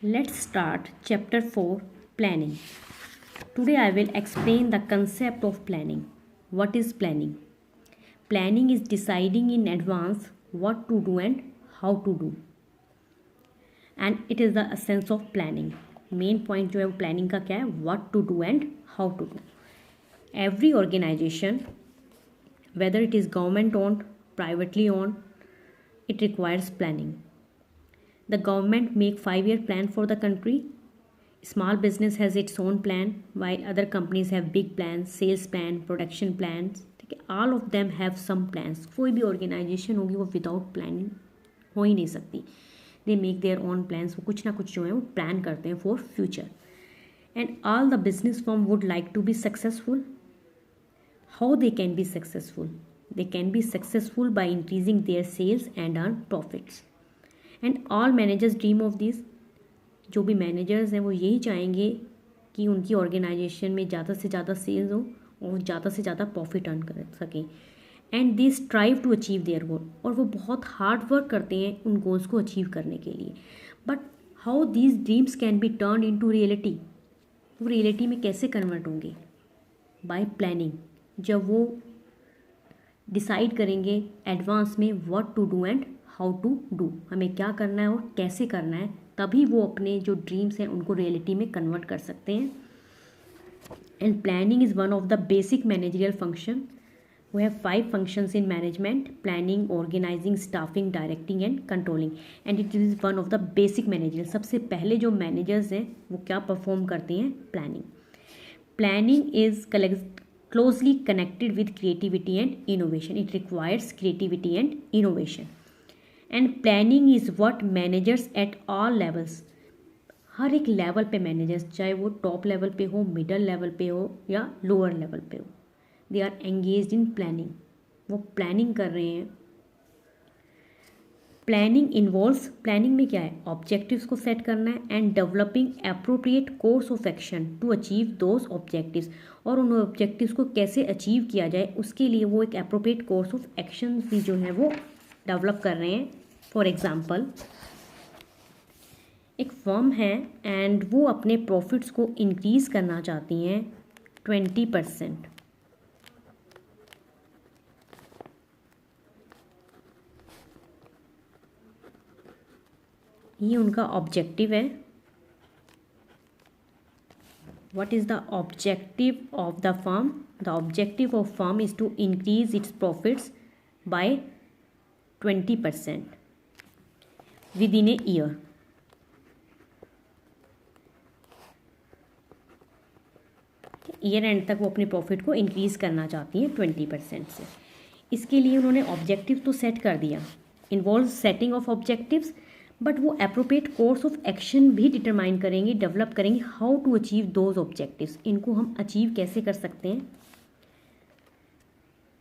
Let's start chapter 4 Planning. Today I will explain the concept of planning. What is planning? Planning is deciding in advance what to do and how to do. And it is the essence of planning. Main point जो है वो planning का क्या है? What to do and how to do. Every organization, whether it is government owned, privately owned, it requires planning. The government make 5-year plan for the country. Small business has its own plan, while other companies have big plans, sales plan, production plans. ठीक है, all of them have some plans. कोई भी organization होगी वो without planning हो ही नहीं सकती. They make their own plans. वो कुछ ना कुछ जो है वो plan करते हैं for future. And all the business firm would like to be successful. How they can be successful? They can be successful by increasing their sales and earn profits. And all managers dream of this. जो भी managers हैं वो यही चाहेंगे कि उनकी organisation में ज़्यादा से ज़्यादा सेल्स हो और ज़्यादा से ज़्यादा प्रॉफिट अर्न कर सकें. And they strive to achieve their goal. और वो बहुत हार्ड वर्क करते हैं उन गोल्स को अचीव करने के लिए. But how these dreams can be turn into reality. वो रियलिटी में कैसे कन्वर्ट होंगे? By planning. जब वो डिसाइड करेंगे एडवांस में what to do and how to do, हमें क्या करना है और कैसे करना है, तभी वो अपने जो ड्रीम्स हैं उनको रियलिटी में कन्वर्ट कर सकते हैं. And planning is one of the basic managerial function. We have 5 functions in management: planning, organising, staffing, directing and controlling. And it is one of the basic managerial. सबसे पहले जो managers हैं वो क्या परफॉर्म करते हैं? Planning. Planning is closely connected with creativity and innovation. It requires creativity and innovation. And planning is what managers at all levels, हर एक लेवल पे मैनेजर्स, चाहे वो टॉप लेवल पे हो, मिडल लेवल पे हो या लोअर लेवल पे हो, they are engaged in planning. वो प्लानिंग कर रहे हैं. प्लानिंग इन्वॉल्व्स, प्लानिंग में क्या है? ऑब्जेक्टिव्स को सेट करना है and developing appropriate course of action to achieve those objectives. और उन ऑब्जेक्टिव्स को कैसे अचीव किया जाए उसके लिए वो एक एप्रोप्रिएट कोर्स ऑफ एक्शन भी जो है वो डेवलप कर रहे हैं. फॉर एग्ज़ाम्पल, एक फर्म है एंड वो अपने प्रॉफिट्स को इंक्रीज़ करना चाहती हैं 20%. ये उनका ऑब्जेक्टिव है. What is the objective of the firm? The objective of firm is to increase its profits by 20% within a year. Year end तक वो अपने प्रॉफिट को इंक्रीज़ करना चाहती हैं 20% से. इसके लिए उन्होंने ऑब्जेक्टिव तो सेट कर दिया, involve setting of objectives, but वो अप्रोप्रिएट कोर्स ऑफ एक्शन भी डिटरमाइन करेंगे, डेवलप करेंगे. How to achieve those objectives, इनको हम अचीव कैसे कर सकते हैं?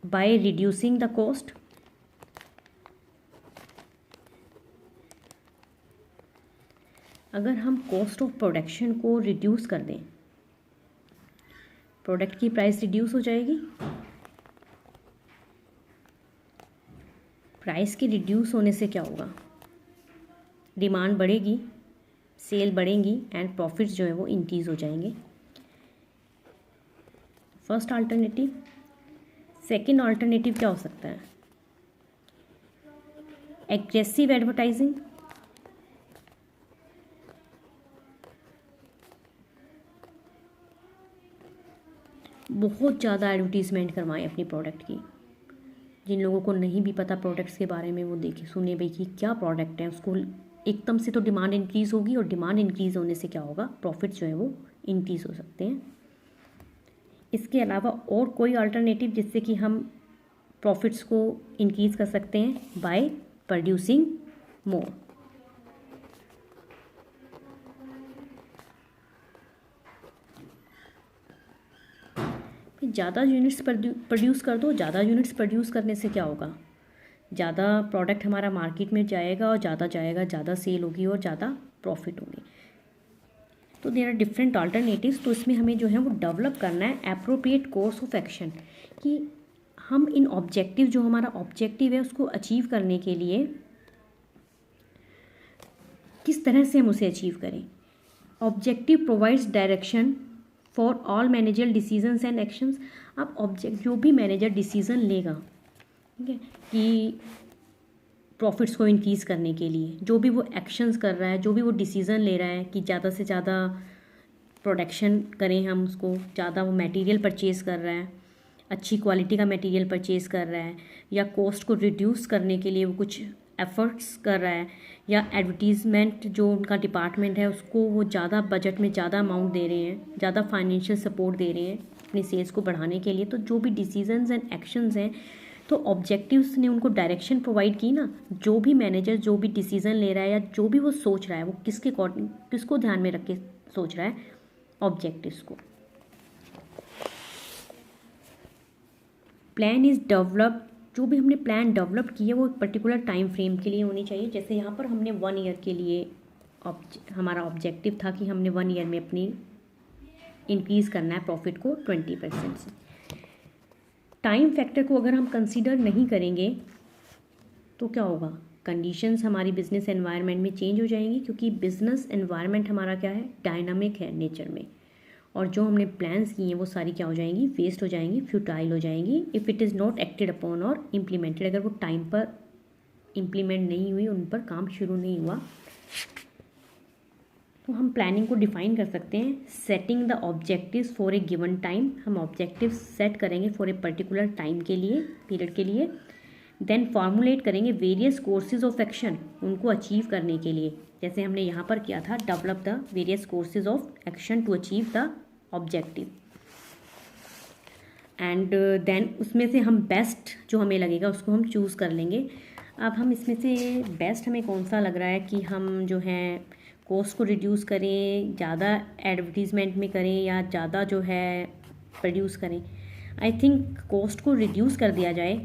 By reducing the cost. अगर हम कॉस्ट ऑफ प्रोडक्शन को रिड्यूस कर दें, प्रोडक्ट की प्राइस रिड्यूस हो जाएगी. प्राइस के रिड्यूस होने से क्या होगा? डिमांड बढ़ेगी, सेल बढ़ेंगी एंड प्रॉफिट्स जो है वो इंक्रीज हो जाएंगे. First alternative. सेकंड अल्टरनेटिव क्या हो सकता है? Aggressive advertising. बहुत ज़्यादा एडवर्टीज़मेंट करवाएं अपनी प्रोडक्ट की. जिन लोगों को नहीं भी पता प्रोडक्ट्स के बारे में वो देखें, सुने भाई कि क्या प्रोडक्ट है, उसको एकदम से तो डिमांड इंक्रीज़ होगी और डिमांड इंक्रीज़ होने से क्या होगा? प्रॉफिट जो है वो इंक्रीज़ हो सकते हैं. इसके अलावा और कोई अल्टरनेटिव जिससे कि हम प्रॉफिट्स को इंक्रीज़ कर सकते हैं? बाय प्रोड्यूसिंग मोर. ज़्यादा यूनिट्स प्रोड्यूस कर दो. ज़्यादा यूनिट्स प्रोड्यूस करने से क्या होगा? ज़्यादा प्रोडक्ट हमारा मार्केट में जाएगा और ज़्यादा जाएगा, ज़्यादा सेल होगी और ज़्यादा प्रॉफिट होगी. तो देयर आर डिफरेंट अल्टरनेटिव्स. तो इसमें हमें जो है वो डेवलप करना है एप्रोप्रिएट कोर्स ऑफ एक्शन, कि हम इन ऑब्जेक्टिव, जो हमारा ऑब्जेक्टिव है उसको अचीव करने के लिए किस तरह से हम उसे अचीव करें। Objective provides direction for all manager decisions and actions. अब जो भी मैनेजर डिसीज़न लेगा, ठीक है, कि प्रॉफिट्स को इंक्रीज़ करने के लिए जो भी वो एक्शंस कर रहा है, जो भी वो डिसीज़न ले रहा है कि ज़्यादा से ज़्यादा प्रोडक्शन करें, हम उसको ज़्यादा वो मटेरियल परचेज़ कर रहा है, अच्छी क्वालिटी का मटेरियल परचेज़ कर रहा है, या कॉस्ट को रिड्यूस करने के लिए वो कुछ एफर्ट्स कर रहा है, या एडवर्टीज़मेंट जो उनका डिपार्टमेंट है उसको वो ज़्यादा बजट में ज़्यादा अमाउंट दे रहे हैं, ज़्यादा फाइनेंशियल सपोर्ट दे रहे हैं अपनी सेल्स को बढ़ाने के लिए। तो जो भी डिसीजंस एंड एक्शंस हैं, तो ऑब्जेक्टिव्स ने उनको डायरेक्शन प्रोवाइड की ना। जो भी मैनेजर जो भी डिसीज़न ले रहा है या जो भी वो सोच रहा है, वो किसके अकॉर्डिंग, किसको ध्यान में रख के सोच रहा है, ऑब्जेक्टिव्स को। प्लान इज़ डेवलप, जो भी हमने प्लान डेवलप की है वो एक पर्टिकुलर टाइम फ्रेम के लिए होनी चाहिए। जैसे यहाँ पर हमने 1 ईयर के लिए हमारा ऑब्जेक्टिव था कि हमने 1 ईयर में अपनी इंक्रीज़ करना है प्रॉफिट को 20% से। टाइम फैक्टर को अगर हम कंसीडर नहीं करेंगे तो क्या होगा, कंडीशंस हमारी बिजनेस एनवायरनमेंट में चेंज हो जाएंगी, क्योंकि बिजनेस एनवायरनमेंट हमारा क्या है, डायनामिक है नेचर में। और जो हमने प्लान्स किए हैं वो सारी क्या हो जाएंगी, वेस्ट हो जाएंगी, फ्यूटाइल हो जाएंगी if it is not acted upon और इम्प्लीमेंटेड। अगर वो टाइम पर इम्प्लीमेंट नहीं हुई, उन पर काम शुरू नहीं हुआ। तो हम प्लानिंग को डिफाइन कर सकते हैं, setting the objectives for a given time. हम ऑब्जेक्टिव्स सेट करेंगे फॉर ए पर्टिकुलर टाइम के लिए, पीरियड के लिए। देन फॉर्मुलेट करेंगे वेरियस कोर्सेज ऑफ एक्शन, उनको अचीव करने के लिए। जैसे हमने यहाँ पर किया था, develop the various courses of action to achieve the objective. And then उसमें से हम बेस्ट जो हमें लगेगा उसको हम चूज़ कर लेंगे। अब हम इसमें से बेस्ट हमें कौन सा लग रहा है कि हम जो है कॉस्ट को रिड्यूस करें, ज़्यादा एडवर्टीज़मेंट में करें, या ज़्यादा जो है प्रोड्यूस करें। आई थिंक कॉस्ट को रिड्यूस कर दिया जाए,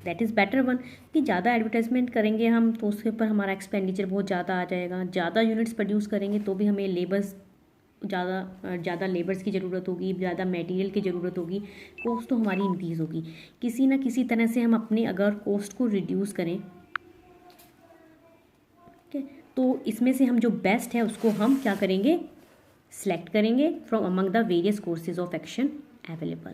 दैट इज़ बेटर वन। कि ज़्यादा एडवर्टाइजमेंट करेंगे हम तो उसके ऊपर हमारा एक्सपेंडिचर बहुत ज़्यादा आ जाएगा। ज़्यादा यूनिट्स प्रोड्यूस करेंगे तो भी हमें लेबर्स ज़्यादा लेबर्स की ज़रूरत होगी, ज़्यादा मटेरियल की ज़रूरत होगी, कॉस्ट तो हमारी इंक्रीज़ होगी। किसी ना किसी तरह से हम अपने अगर कॉस्ट को रिड्यूस करें, ठीक है, तो इसमें से हम जो बेस्ट है उसको हम क्या करेंगे, सिलेक्ट करेंगे from among the various courses of action available.